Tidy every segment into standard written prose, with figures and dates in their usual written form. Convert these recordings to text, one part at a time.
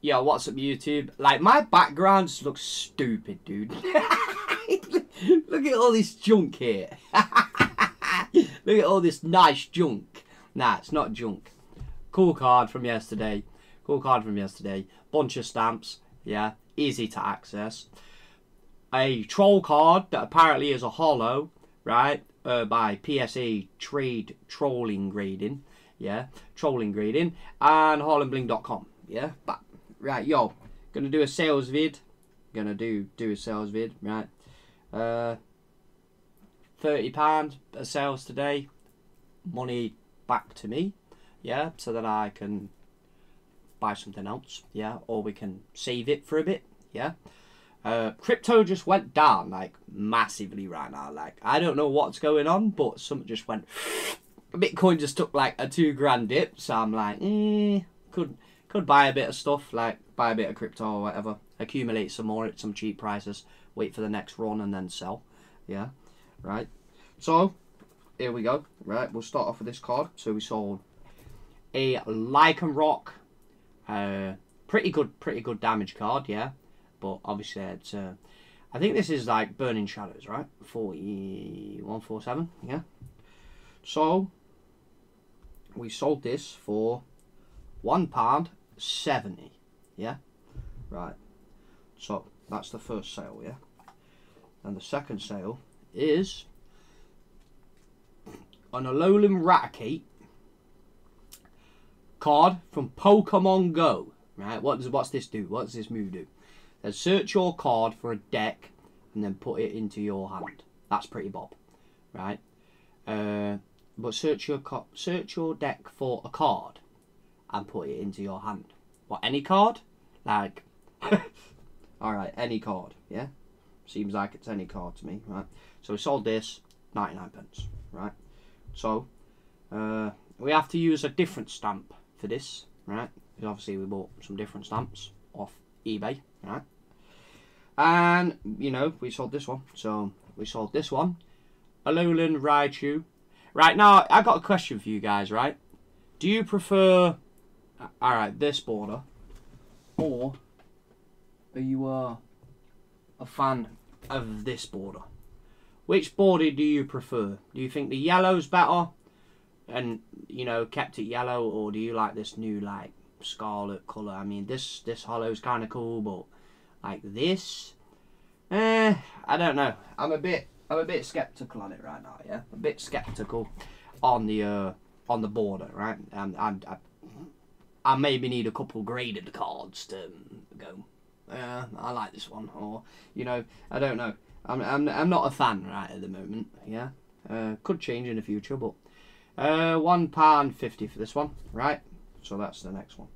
Yo, what's up, YouTube? Like, my background just looks stupid, dude. Look at all this junk here. Look at all this nice junk. Nah, it's not junk. Cool card from yesterday. Cool card from yesterday. Bunch of stamps. Yeah, easy to access. A troll card that apparently is a holo, right? By PSA Trade Trolling Grading. Yeah, trolling grading. And HaalandBling.com. Yeah, but right, yo, gonna do a sales vid. Gonna do a sales vid, right? £30 a sales today. Money back to me, yeah, so that I can buy something else, yeah, or we can save it for a bit, yeah. Crypto just went down like massively right now. Like, I don't know what's going on, but something just went. Bitcoin just took like a $2,000 dip, so I'm like, could buy a bit of stuff, like buy a bit of crypto or whatever, accumulate some more at some cheap prices, wait for the next run and then sell, yeah, right. So here we go, right. We'll start off with this card. So we sold a Lycanroc, pretty good damage card, yeah, but obviously it's I think this is like Burning Shadows, right? 4147, yeah. So we sold this for £1.70, yeah, right. So that's the first sale, yeah. And the second sale is an Alolan Raticate card from Pokemon Go, right? What's this do? What does this move do? Then search your card for a deck and then put it into your hand. That's pretty bob, right? But search your deck for a card and put it into your hand. What, any card? Like, all right, any card, yeah. Seems like it's any card to me, right? So we sold this 99p, right? So we have to use a different stamp for this, right? Because obviously we bought some different stamps off eBay, right? And you know, we sold this one. So we sold this one, Alolan Raichu. Right, now I got a question for you guys, right? Do you prefer, all right, this border, or are you a fan of this border? Which border do you prefer? Do you think the yellow's better and, you know, kept it yellow, or do you like this new like scarlet colour? I mean, this hollow's kind of cool, but like this, I don't know. I'm a bit skeptical on it right now, yeah. A bit skeptical on the border, right? I maybe need a couple graded cards to go. I like this one, or you know, I don't know. I'm not a fan right at the moment, yeah. Could change in the future, but £1.50 for this one, right? So that's the next one,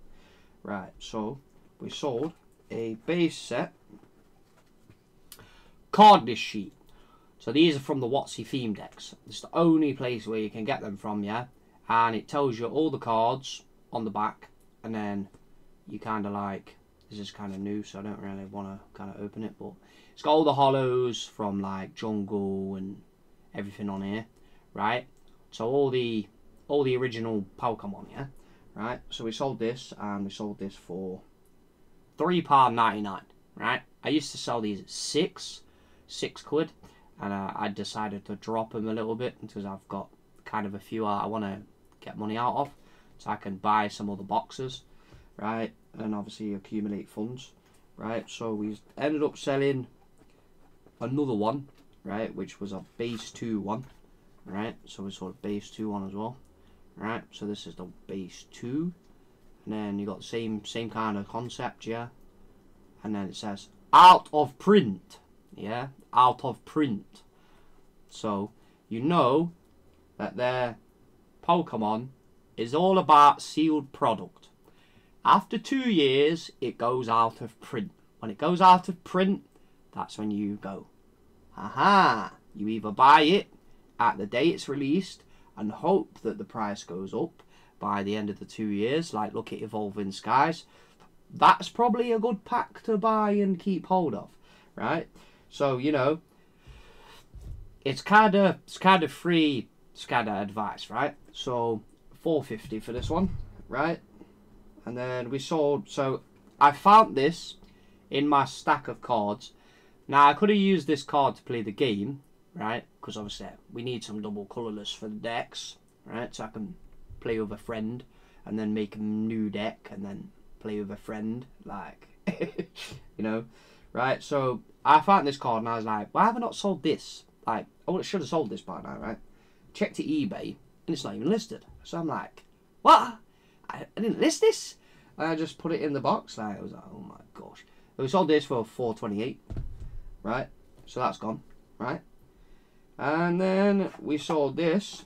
right? So we sold a base set card list sheet. So these are from the WotC theme decks. It's the only place where you can get them from, yeah. And it tells you all the cards on the back, and then you kind of like, this is kind of new, so I don't really want to kind of open it, but it's got all the hollows from like Jungle and everything on here, right? So all the original Pokemon, yeah, right? So we sold this, and we sold this for £3.99, right? I used to sell these at £6, £6, and I decided to drop them a little bit because I've got kind of a few I want to get money out of, so I can buy some other boxes, right? And obviously accumulate funds, right? So we ended up selling another one, right, which was a base 2 one, right? So we sold a base 2 one as well, right? So this is the base 2, and then you got the same kind of concept, yeah. And then it says out of print, yeah, out of print. So you know that their Pokemon is all about sealed product. After 2 years, it goes out of print. When it goes out of print, that's when you go, aha, you either buy it at the day it's released and hope that the price goes up by the end of the 2 years, like look at Evolving Skies. That's probably a good pack to buy and keep hold of, right? So, you know, it's kind of free, it's kind of advice, right? So £4.50 for this one, right? And then we sold, so I found this in my stack of cards. Now, I could have used this card to play the game, right? Because obviously we need some double colourless for the decks, right? So I can play with a friend and then make a new deck and then play with a friend, like, you know, right? So I found this card and I was like, why have I not sold this? Like, I should have sold this by now, right? Checked to eBay and it's not even listed. So I'm like, what? I didn't list this? And I just put it in the box. Like, I was like, oh my gosh. We sold this for $4.28, right? So that's gone, right? And then we sold this.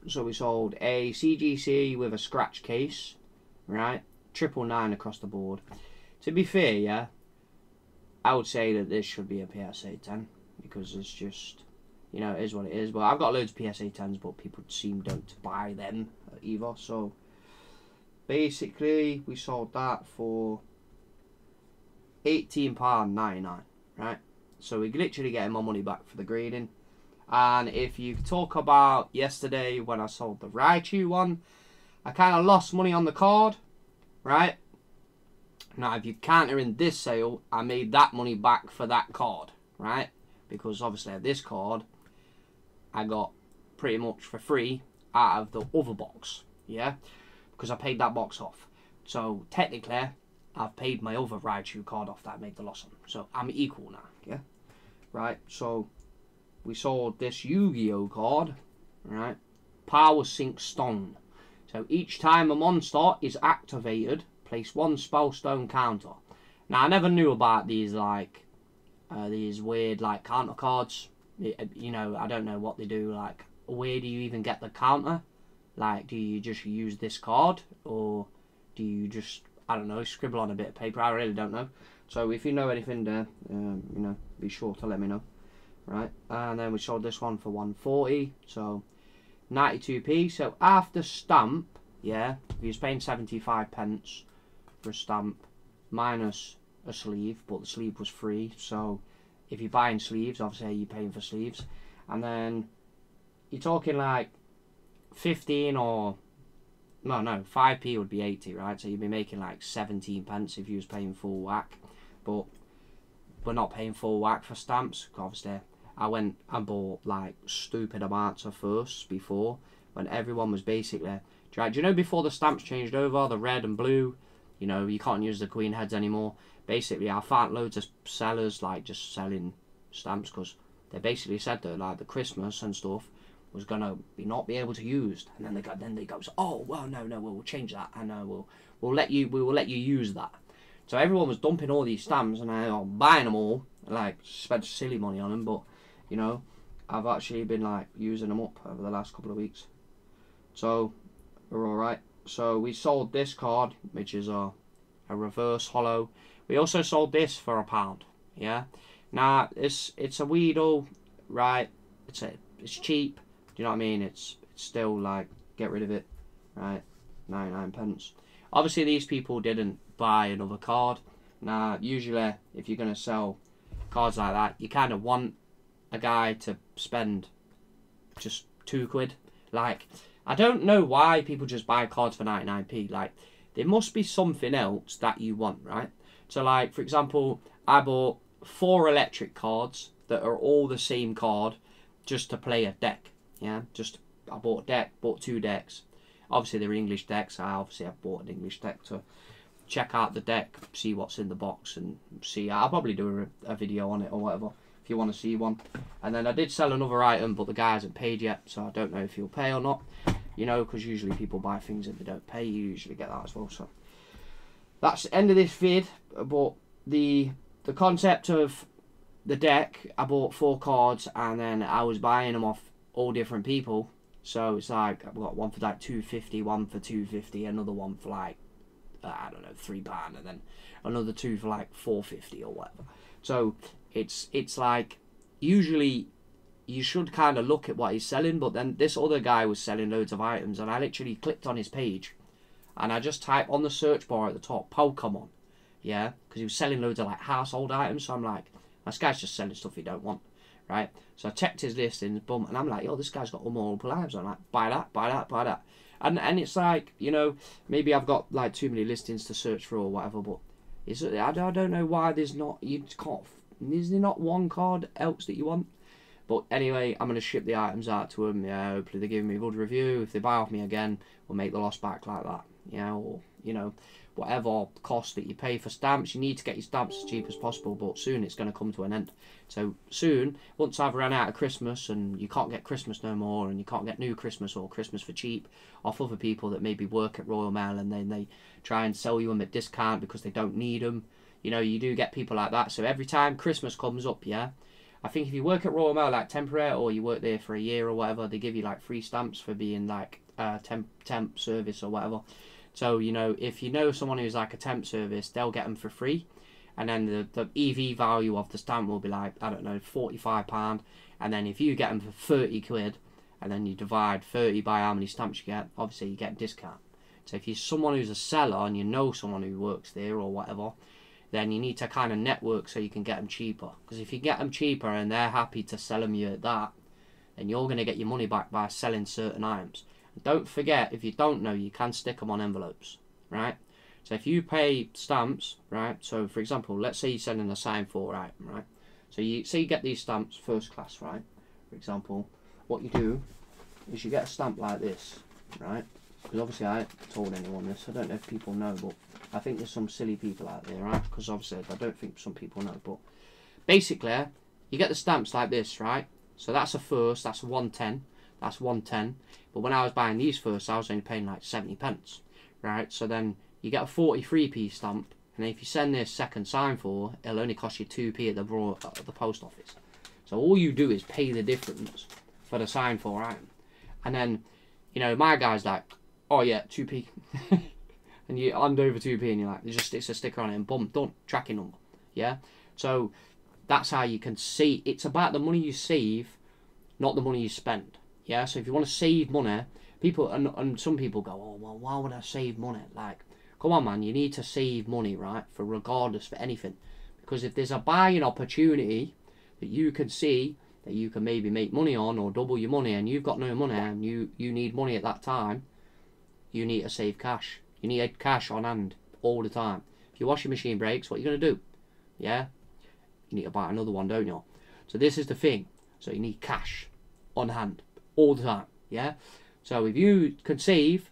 So we sold a CGC with a scratch case, right? 999 across the board. To be fair, yeah, I would say that this should be a PSA 10 because it's just, you know, it is what it is. But I've got loads of PSA 10s, but people don't buy them either. So basically, we sold that for £18.99, right? So we're literally getting my money back for the grading. And if you talk about yesterday when I sold the Raichu one, I kind of lost money on the card, right? Now, if you counter in this sale, I made that money back for that card, right? Because obviously this card, I got pretty much for free out of the other box, yeah? Because I paid that box off. So technically, I've paid my other Raichu card off that I made the loss on. So I'm equal now, yeah? Right, so we sold this Yu-Gi-Oh card, right? Power Sync Stone. So each time a monster is activated, place one spell stone counter. Now I never knew about these these weird like counter cards. You know, I don't know what they do. Like, where do you even get the counter? Like, do you just use this card, or do you just, I don't know, scribble on a bit of paper? I really don't know. So if you know anything there, you know, be sure to let me know. Right, and then we sold this one for 140, so 92p. So after stamp, yeah, if you're paying 75 pence for a stamp minus a sleeve, but the sleeve was free. So if you're buying sleeves, obviously you're paying for sleeves, and then you're talking like 15 or no 5p would be 80, right? So you'd be making like 17 pence if you was paying full whack, but we're not paying full whack for stamps. Obviously I went and bought like stupid amounts of firsts before, when everyone was basically, do you know before the stamps changed over, the red and blue, you know, you can't use the queen heads anymore. Basically I found loads of sellers like just selling stamps because they basically said that like the Christmas and stuff was gonna not be able to use, and then they go, oh well, no, we'll change that, and we will let you use that. So everyone was dumping all these stamps, and I was buying them all, like spent silly money on them, but you know, I've actually been like using them up over the last couple of weeks, so we're all right. So we sold this card, which is a reverse holo. We also sold this for £1. Yeah. Now it's a Weedle, right? It's cheap. Do you know what I mean? It's still like, get rid of it, right? 99 pence. Obviously these people didn't buy another card. Now usually if you're gonna sell cards like that, you kind of want a guy to spend just £2. Like, I don't know why people just buy cards for 99p. Like, there must be something else that you want, right? So like, for example, I bought 4 electric cards that are all the same card just to play a deck. Yeah, I bought a deck, bought 2 decks. Obviously they're English decks. I bought an English deck to check out the deck, see what's in the box, and see. I'll probably do a video on it or whatever if you want to see one. And then I did sell another item, but the guy hasn't paid yet, so I don't know if he'll pay or not. You know, because usually people buy things and they don't pay. You usually get that as well. So that's the end of this vid. But the concept of the deck, I bought 4 cards, and then I was buying them off all different people. So it's like I've got one for like £2.50, one for £2.50, another one for like I don't know, £3, and then another 2 for like £4.50 or whatever. So it's like, usually you should kind of look at what he's selling, but then this other guy was selling loads of items, and I literally clicked on his page, and I just typed on the search bar at the top Pokemon, yeah, because he was selling loads of like household items. So I'm like, this guy's just selling stuff he don't want, right? So I checked his listings, boom, and I'm like, yo, this guy's got multiple items. I'm like, buy that, buy that, buy that. And it's like, you know, maybe I've got like too many listings to search for or whatever, but I don't know why there's not, you can't, is there not one card else that you want? But anyway, I'm going to ship the items out to them. Yeah, hopefully they give me a good review. If they buy off me again, we'll make the loss back like that. Yeah, or, you know, whatever cost that you pay for stamps, you need to get your stamps as cheap as possible, but soon it's going to come to an end. So soon, once I've run out of Christmas and you can't get Christmas no more, and you can't get new Christmas or Christmas for cheap off other people that maybe work at Royal Mail, and then they try and sell you them at discount because they don't need them. You know, you do get people like that. So every time Christmas comes up, yeah, I think if you work at Royal Mail like temporary, or you work there for a year or whatever, they give you like free stamps for being like temp service or whatever. So, you know, if you know someone who's like a temp service, they'll get them for free. And then the EV value of the stamp will be like, I don't know, £45. And then if you get them for 30 quid, and then you divide 30 by how many stamps you get, obviously you get a discount. So if you're someone who's a seller and you know someone who works there or whatever, then you need to kind of network so you can get them cheaper. Because if you get them cheaper and they're happy to sell them you at that, then you're going to get your money back by selling certain items. Don't forget, if you don't know, you can stick them on envelopes, right? So if you pay stamps, right? So for example, let's say you're sending a sign for item, right? So you get these stamps first class, right? For example, what you do is you get a stamp like this, right? Because obviously I haven't told anyone this. I don't know if people know, but I think there's some silly people out there, right? Because obviously I don't think some people know, but basically you get the stamps like this, right? So that's a first, that's a 110. That's 110. But when I was buying these first, I was only paying like 70 pence, right? So then you get a 43p stamp, and if you send this second sign for, it'll only cost you 2p at the post office. So all you do is pay the difference for the sign for item. And then, you know, my guy's like, oh yeah, 2p. And you hand over 2p and you're like, it just sticks a sticker on it and boom, done, tracking number. Yeah? So that's how you can see, it's about the money you save, not the money you spend. Yeah, so if you want to save money, people, and some people go, oh, well, why would I save money? Like, come on, man, you need to save money, right, for regardless, for anything. Because if there's a buying opportunity that you can see that you can maybe make money on or double your money, and you've got no money and you need money at that time, you need to save cash. You need cash on hand all the time. If your washing machine breaks, what are you going to do? Yeah? You need to buy another one, don't you? So this is the thing. So you need cash on hand all the time, yeah? So if you can save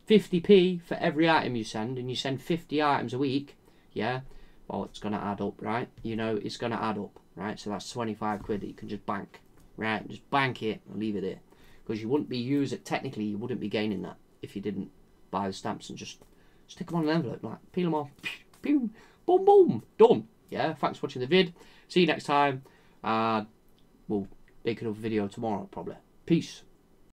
50p for every item you send, and you send 50 items a week, yeah, well, it's going to add up, right? You know, it's going to add up, right? So that's 25 quid that you can just bank, right? Just bank it and leave it there. Because you wouldn't be using it, technically, you wouldn't be gaining that if you didn't buy the stamps and just stick them on an envelope, like, peel them off, boom, boom, boom, done. Yeah, thanks for watching the vid. See you next time. We'll make another video tomorrow, probably. Peace.